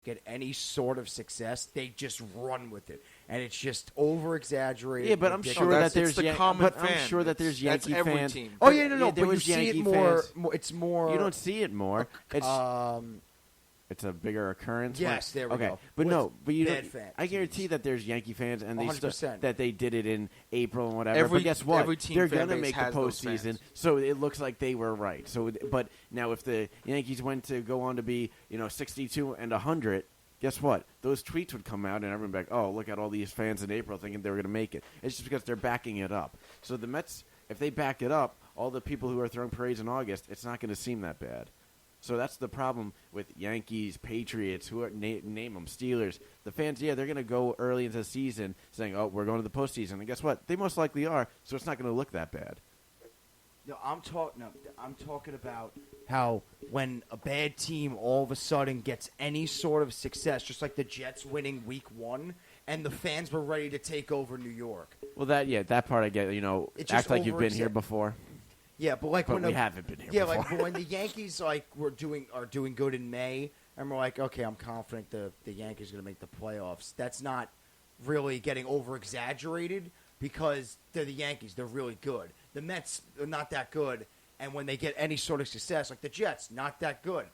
get any sort of success, they just run with it, and it's just over exaggerated. Yeah, but I'm sure that there's I'm sure that there's Yankee fans. Team. Oh yeah, no, Yeah, but you see it more. It's more. You don't see it more. It's a bigger occurrence. Yes, there we go. But you bad don't. fans. I guarantee that there's Yankee fans, and 100%. that they did it in April and whatever. But guess what? Every team they're fan gonna base make the has those postseason, fans. so it looks like they were right. So, but now if the Yankees went to go on to be 62 and 100. Guess what? Those tweets would come out, and everyone would be like, oh, look at all these fans in April thinking they were going to make it. It's just because they're backing it up. So the Mets, if they back it up, all the people who are throwing parades in August, it's not going to seem that bad. So that's the problem with Yankees, Patriots, name them, Steelers. The fans, they're going to go early into the season saying, oh, we're going to the postseason. And guess what? They most likely are, so it's not going to look that bad. No, I'm talking about how when a bad team all of a sudden gets any sort of success, just like the Jets winning Week 1, and the fans were ready to take over New York. Well, that part I get. Act like you've been here before. Yeah, but we haven't been here. Yeah, before. like when the Yankees are doing good in May, and we're like, okay, I'm confident the Yankees are going to make the playoffs. That's not really getting over exaggerated because they're the Yankees. They're really good. The Mets are not that good, and when they get any sort of success, like the Jets, not that good.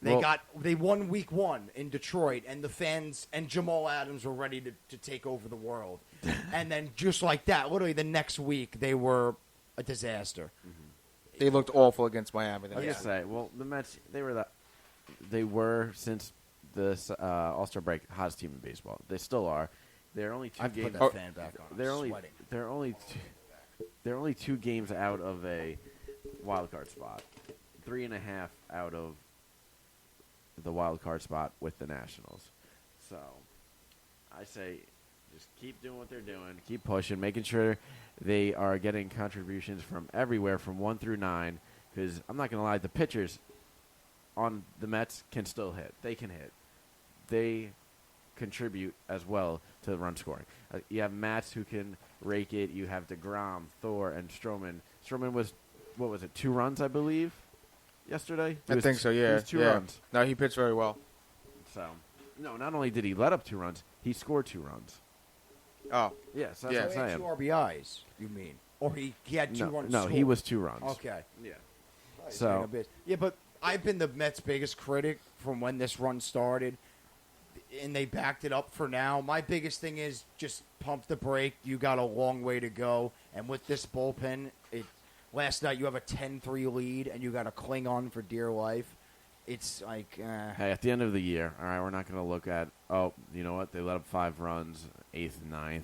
They won Week 1 in Detroit, and the fans and Jamal Adams were ready to take over the world. And then just like that, literally the next week, they were a disaster. Mm-hmm. They looked awful against Miami. I was going to say, the Mets, they were since the All-Star break, hottest team in baseball. They still are. They're only 2 games. Put that fan back on. They're only 2 games out of a wild card spot. 3.5 out of the wild card spot with the Nationals. So I say just keep doing what they're doing. Keep pushing, making sure they are getting contributions from everywhere from 1 through 9. Because I'm not going to lie, the pitchers on the Mets can still hit. They can hit. They contribute as well to the run scoring. You have Matz who can rake it. You have DeGrom, Thor, and Stroman. Stroman was, 2 runs, I believe, yesterday? I think so, yeah. It was 2 runs. No, he pitched very well. So, no, not only did he let up 2 runs, he scored 2 runs. Oh. Yes, that's what I'm saying. 2 RBIs, you mean? Or he had 2 runs No, scored. he was 2 runs. Okay. Yeah. So yeah, but I've been the Mets' biggest critic from when this run started, and they backed it up for now. My biggest thing is just pump the brake. You got a long way to go, and with this bullpen, last night you have a 10-3 lead, and you got to cling on for dear life. It's like hey, at the end of the year, all right, we're not going to look at you know what, they let up 5 runs, 8th and 9th.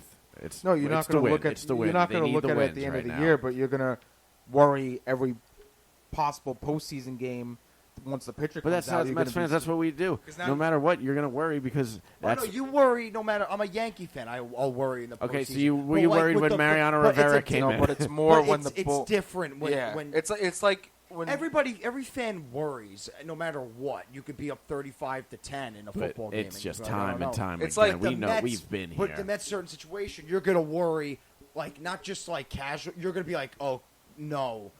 You're not going to look at you're not going to look at it at the end of the year, but you're going to worry every possible postseason game once the pitcher comes out. But that's not Mets fans. That's what we do. No matter what, you're going to worry because that's. No, you worry no matter. I'm a Yankee fan. I'll worry in the postseason. Okay, so were you worried when Mariano Rivera came in? But it's more when it's different when it's like when every fan worries no matter what. You could be up 35-10 in a football game. It's just time and time again. It's like we know we've been here. But the Mets certain situation, you're going to worry like not just like casual. You're going to be like, oh no.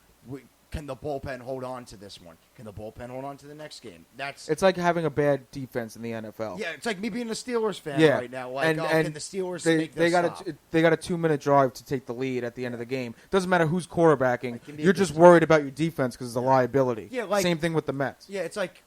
Can the bullpen hold on to this one? Can the bullpen hold on to the next game? It's like having a bad defense in the NFL. Yeah, it's like me being a Steelers fan right now. Like, and can the Steelers make this stop? They got a 2-minute drive to take the lead at the end of the game. Doesn't matter who's quarterbacking. You're just worried about your defense because it's a liability. Yeah, same thing with the Mets. Yeah, it's like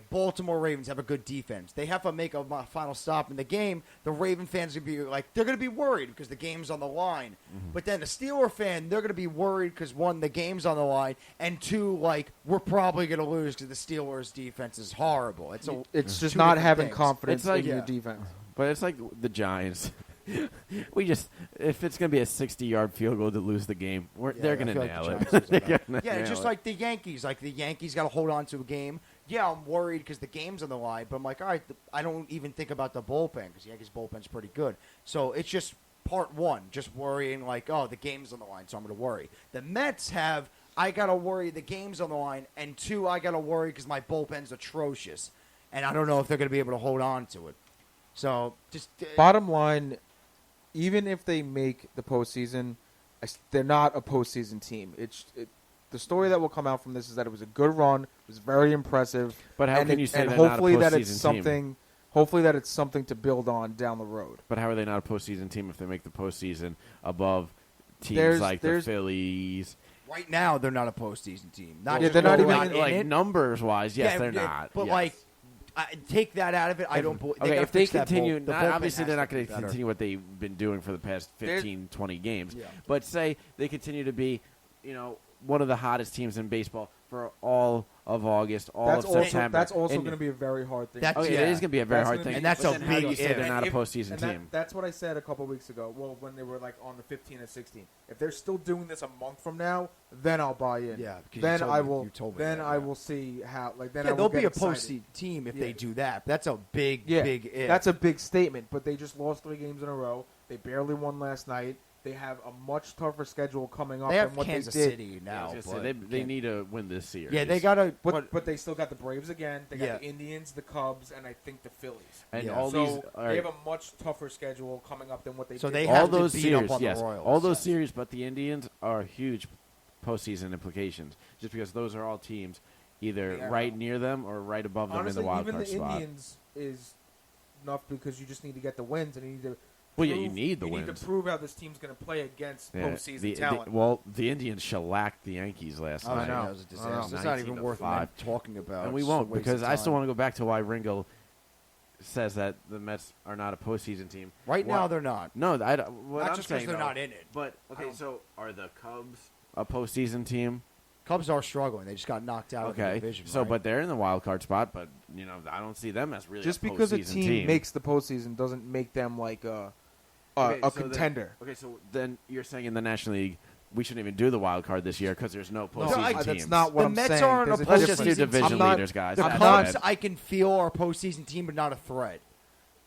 Baltimore Ravens have a good defense. They have to make a final stop in the game. The Raven fans are going to be like, they're going to be worried because the game's on the line. Mm-hmm. But then the Steeler fan, they're going to be worried because 1, the game's on the line, and 2, like we're probably going to lose because the Steelers' defense is horrible. It's just not having confidence in your defense. But it's like the Giants. If it's going to be a 60-yard field goal to lose the game, they're going to nail it. Just like the Yankees. Like the Yankees got to hold on to a game. Yeah, I'm worried because the game's on the line, but I'm like, all right, I don't even think about the bullpen because the Yankees' bullpen's pretty good. So it's just part 1, just worrying like, oh, the game's on the line, so I'm going to worry. The Mets have, I got to worry the game's on the line, and 2, I got to worry because my bullpen's atrocious, and I don't know if they're going to be able to hold on to it. So just bottom line, even if they make the postseason, they're not a postseason team. the story that will come out from this is that it was a good run. It was very impressive. But how can you say and they're hopefully not a that it's postseason something. team? Hopefully that it's something to build on down the road. But how are they not a postseason team if they make the postseason above teams like the Phillies? Right now, they're not a postseason team. They're not even like numbers wise. Yes, they're not. But yes. take that out of it. I don't. Okay, if they continue, the obviously they're not going to continue what they've been doing for the past 15, 20 games. Yeah. But say they continue to be, one of the hottest teams in baseball for all of August, of September. That's also going to be a very hard thing. It is going to be a very hard thing. And that's a big if. They're not a postseason team. That's what I said a couple of weeks ago. Well, when they were like on the 15 and 16. If they're still doing this a month from now, then I'll buy in. Yeah. Then I will. You told me then that, I will see how. Like then they'll be a excited. postseason team if they do that. That's a big if. That's a big statement. But they just lost 3 games in a row. They barely won last night. They have a much tougher schedule coming up than what Kansas they did. City now. They need to win this series. Yeah, they got to. But they still got the Braves again. They got the Indians, the Cubs, and I think the Phillies. And they have a much tougher schedule coming up than what they did. So they all have those to beat series, up on yes, the Royals. all those series, but the Indians are huge postseason implications, just because those are all teams either right near them or right above them in the wild card spot. Even the Indians is enough because you just need to get the wins and you need to. Well, you need the wins. You need to prove how this team's going to play against postseason talent. The Indians shellacked the Yankees last night. I know. That was a disaster. It's not even worth talking about. And we won't, because I still want to go back to why Ringo says that the Mets are not a postseason team. Right now, they're not. No, not just because they're not in it. But, okay, so are the Cubs a postseason team? Cubs are struggling. They just got knocked out of the division. So, but they're in the wild card spot, but, I don't see them as really just a because a team team makes the postseason doesn't make them like a contender. So then you're saying in the National League we shouldn't even do the wild card this year because there's no postseason teams. That's not what the I'm Mets saying. aren't a Let's just do division leaders, guys. The Cubs, I can feel, are a postseason team, but not a threat.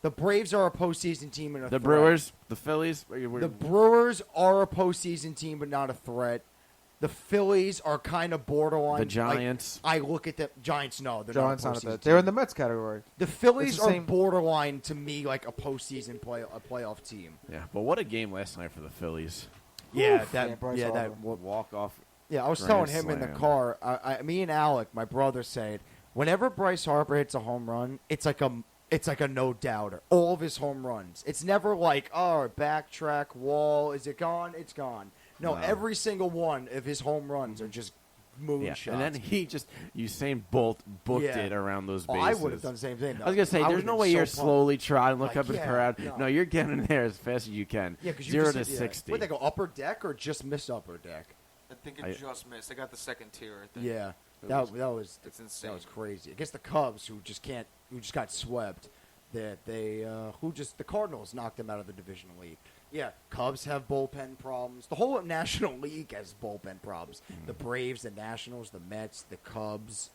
The Braves are a postseason team and a threat. The Brewers, the Phillies. The Brewers are a postseason team, but not a threat. The Phillies are kind of borderline. The Giants. I look at the Giants. No, they're Giants not a postseason team. They're in the Mets category. The Phillies are borderline to me, like a postseason playoff team. Yeah, but what a game last night for the Phillies. Yeah, that walk off. Yeah, I was telling him in the car. Me and Alec, my brother, said whenever Bryce Harper hits a home run, it's like a no doubter. All of his home runs. It's never like, backtrack, wall. Is it gone? It's gone. No, every single one of his home runs are just moonshots. And then Usain Bolt booked it around those bases. I would have done the same thing. Though. I was going to say, there's no way you're slowly trying to look up and crowd. No, you're getting there as fast as you can. Yeah, because 0 to 60. Would they go upper deck or just miss upper deck? I think it just missed. They got the second tier, I think. Yeah. That was insane. That was crazy. I guess the Cubs, who just got swept, the Cardinals knocked them out of the divisional league. Yeah, Cubs have bullpen problems. The whole National League has bullpen problems. The Braves, the Nationals, the Mets, the Cubs.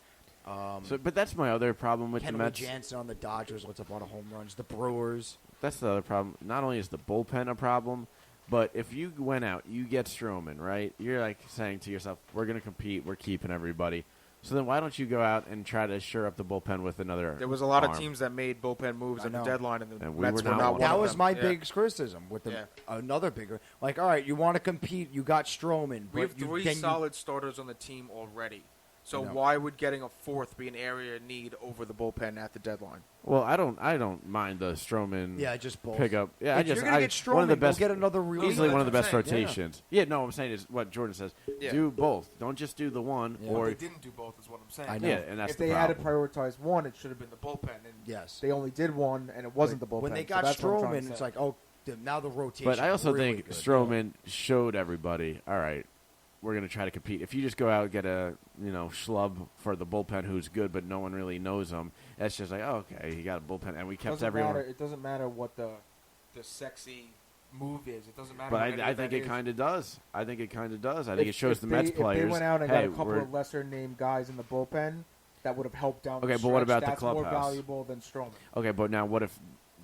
But that's my other problem with the Mets. Jansen on the Dodgers lets up a lot of home runs. The Brewers. That's the other problem. Not only is the bullpen a problem, but if you went out, you get Stroman, right? You're like saying to yourself, we're going to compete, we're keeping everybody. So then why don't you go out and try to shore up the bullpen with another There was a lot of teams that made bullpen moves at the deadline, and the Mets were not one of them. That was my big criticism with another bigger. Like, all right, you want to compete, you got Stroman. We have 3 solid starters on the team already. So why would getting a fourth be an area of need over the bullpen at the deadline? Well, I don't mind the Stroman just pickup. Yeah, if you're gonna get Stroman, one of the best, get another reliever. Easily one of the best rotations. Yeah, no, I'm saying is what Jordan says. Yeah. Do both. Don't just do the one. Yeah. Or they didn't do both is what I'm saying. I know. Yeah, and that's if they had to prioritize one, it should have been the bullpen. And they only did one, and it wasn't the bullpen. When they got Stroman, it's like, now the rotation. But I also really think good. Stroman showed everybody, all right, we're going to try to compete. If you just go out and get a schlub for the bullpen who's good, but no one really knows him, that's just like, okay, you got a bullpen, and we kept everyone. It doesn't matter what the sexy move is. It doesn't matter. But I think it kind of does. I think it kind of does. I think it shows the Mets players. If they went out and got a couple of lesser named guys in the bullpen, that would have helped down. Okay, the but what about That's the clubhouse? More valuable than Stroman. Okay, but now what if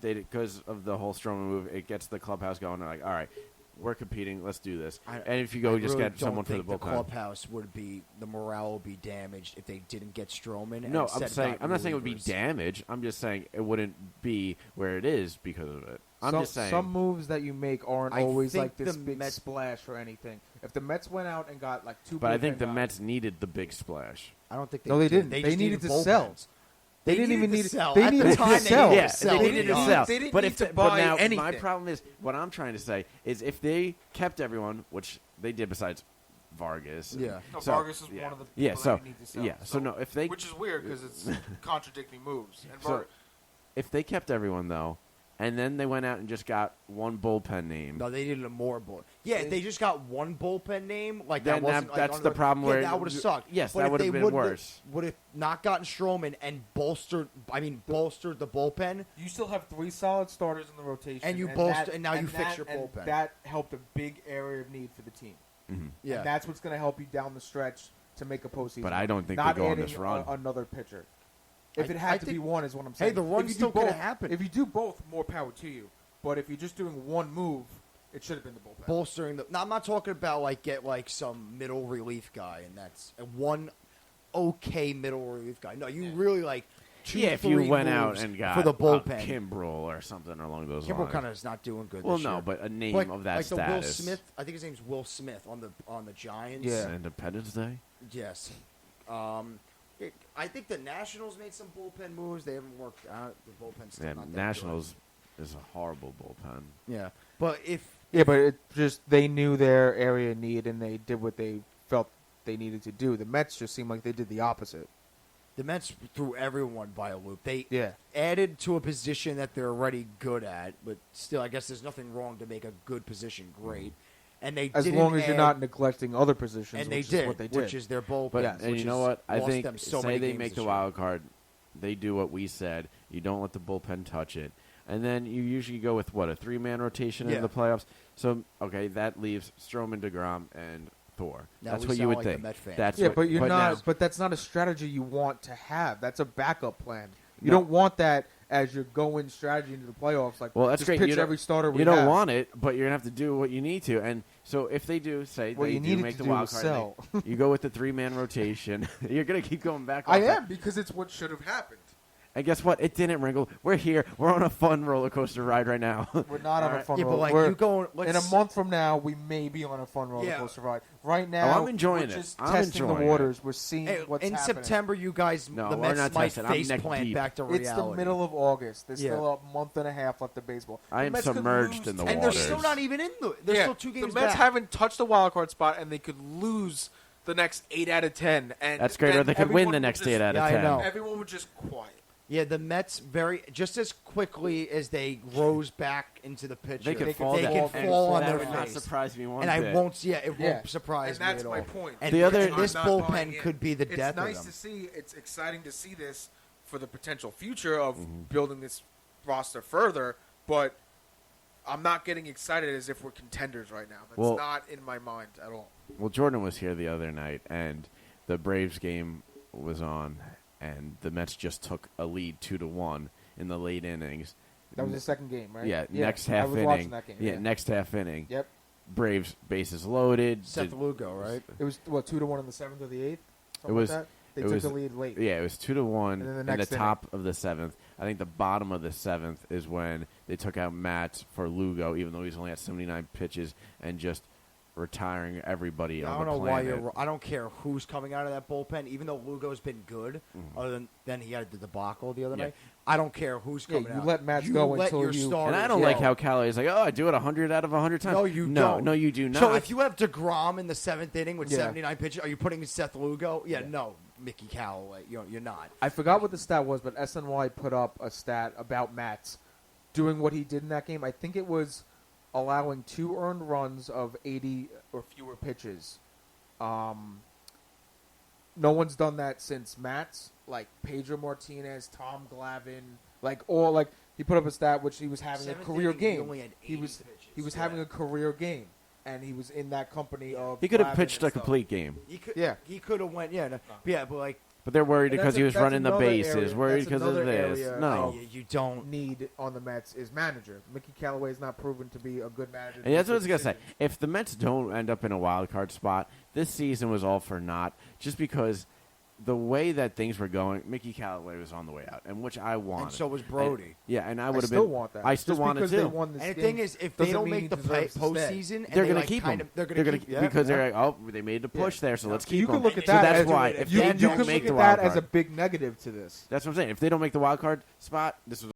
they, because of the whole Stroman move, it gets the clubhouse going? They're like, all right, we're competing. Let's do this. And if you go, just get someone for the bullpen. The clubhouse the morale would be damaged if they didn't get Stroman. No, I'm not saying it would be damaged. I'm just saying it wouldn't be where it is because of it. I'm just saying some moves that you make aren't always like this big splash or anything. If the Mets went out and got like 2, but I think the Mets needed the big splash. I don't think they didn't. They needed to sell. They didn't even need to sell. They needed to sell. Yeah, they needed to sell. They didn't but need to buy now, anything. My problem is, what I'm trying to say is if they kept everyone, which they did besides Vargas. Yeah. No, Vargas is one of the people that you need to sell. Yeah, so no, if they... Which is weird because it's contradicting moves. And so if they kept everyone, though, and then they went out and just got one bullpen name. No, they needed more bullpen. Yeah, they just got one bullpen name. Like then that wasn't. That's the problem. Where that would have sucked. Yes, but that would have been worse. Would have not gotten Stroman and bolstered the bullpen. You still have 3 solid starters in the rotation, and you fix your bullpen. That helped a big area of need for the team. Mm-hmm. Yeah, and that's what's going to help you down the stretch to make a postseason. But I don't think not they go on this run. Another pitcher. If it had to be one, is what I'm saying. Hey, the run still could happen. If you do both, more power to you. But if you're just doing one move, it should have been the bullpen. Bolstering the. Now, I'm not talking about get some middle relief guy, and that's one okay middle relief guy. No, you really 2, if 3 you went moves out and got for the bullpen, Kimbrel or something along those Kimbrel lines. kind of is not doing good. Well, this no, year. but a name of that like status. The Will Smith, I think his name's Will Smith on the Giants. Yeah, Independence Day. Yes. I think the Nationals made some bullpen moves. They haven't worked out. The bullpen's still not that Nationals is a horrible bullpen. Yeah, but but it just they knew their area of need and they did what they felt they needed to do. The Mets just seemed like they did the opposite. The Mets threw everyone by a loop. They Yeah. added to a position that they're already good at, but still, I guess there's nothing wrong to make a good position great. And they as didn't long as add, you're not neglecting other positions, and which they is did, what they did. which is their bullpen. But Yes. and which you know has what? I lost think them so say many they games make this the year. wild card, they do what we said. You don't let the bullpen touch it, and then you usually go with what a 3-man rotation in the playoffs. So okay, that leaves Stroman, DeGrom, and Thor. Now that's we what you sound would like the think. Met fan. That's Yeah, what, but you're but not. now- But that's not a strategy you want to have. That's a backup plan. You don't want that as your go-in strategy into the playoffs. Well, that's just great. Pitch You don't- every starter. You don't want it, but you're gonna have to do what you need to. And so if they do say what they you do needed make to the do wild was card, sell. you go with the 3-man rotation. You're gonna keep going back. I off that. am because it's what should have happened. And guess what? It didn't wrinkle. We're here. We're on a fun roller coaster ride right now. We're not on a fun Yeah, roller. but We're- you going in a month from now, we may be on a fun roller coaster ride. Right now, I'm enjoying we're it. just I'm testing enjoying the it. waters. We're seeing what's in happening. September, you guys, No, the we're Mets not might testing. I'm face neck plant deep. back to reality. It's the middle of August. There's Yeah. still a month and a half left of baseball. I The am Mets could submerged lose in the 10 and they're waters. still not even in the. They're still 2 games The Mets back. haven't touched the wild card spot, and they could lose the next 8 out of 10. And That's great. Or then they could win everyone the would next just- 8 out of Yeah, I 10. know. Everyone would just quiet. Yeah, the Mets just as quickly as they rose back into the picture. They could they fall could down. fall on that their would not face. surprise me one And bit. it won't surprise And that's me at my all. point. And The other- this I'm not buying bullpen in. could be the death It's nice of them. to see. It's exciting to see this for the potential future of Mm-hmm. building this roster further. But I'm not getting excited as if we're contenders right now. That's Well- not in my mind at all. Well, Jordan was here the other night, and the Braves game was on, and the Mets just took a lead 2-1 in the late innings. That was the second game, right? Yeah, next I half was inning. watching that game. Yeah, next half inning. Yep. Braves bases loaded. Seth Lugo, right? It was 2-1 in the 7th or the 8th. Something It was- like that. They it took was- the lead late. Yeah, it was 2-1 And then the in next the top of the 7th. I think the bottom of the 7th is when they took out Matt for Lugo, even though he's only at 79 pitches, and just retiring everybody I on don't the know why planet. I don't care who's coming out of that bullpen, even though Lugo's been good. Mm-hmm. Other than he had the debacle the other Yeah. night. I don't care who's Yeah, coming you out. let Mats You go let until your you- starters And I don't go. like how Cali is like, oh, I do it 100 out of 100 times. No, you no, don't. No, you do not. So if you have DeGrom in the 7th inning with Yeah. 79 pitches, are you putting Seth Lugo? Yeah, no, Mickey Callaway. You're not. I forgot what the stat was, but SNY put up a stat about Mats doing what he did in that game. I think it was allowing 2 earned runs of 80 or fewer pitches. No one's done that since Mats, like Pedro Martinez, Tom Glavine, he put up a stat which he was having a 7th career inning, he game. only had He 80 was pitches. having a career game, and he was in that company of. he could have Glavine pitched and a stuff. complete game. He could. Yeah. He could have went. Yeah. No, but But they're worried And because he was that's running the another bases. area- Worried that's because of another this. area No. You don't. need on the Mets is manager. Mickey Callaway is not proven to be a good manager. And that's what I was going to say. Decisions. If the Mets don't end up in a wild card spot, this season was all for naught just because the way that things were going, Mickey Callaway was on the way out, and which I wanted. And so was Brody. And I I would have still been. want that. I still Just want it because too. they won this And the game thing is, if they doesn't don't mean make he the deserves to stay. postseason, and They're they, going like, to keep kind him. of- They're going to keep. Yeah, because yeah. they're like, oh, they made the push there, so let's So keep you him. can look at So that that's as why if if they you they can don't look make at the that wild as a card, big negative to this. that's what I'm saying. If they don't make the wild card spot, this was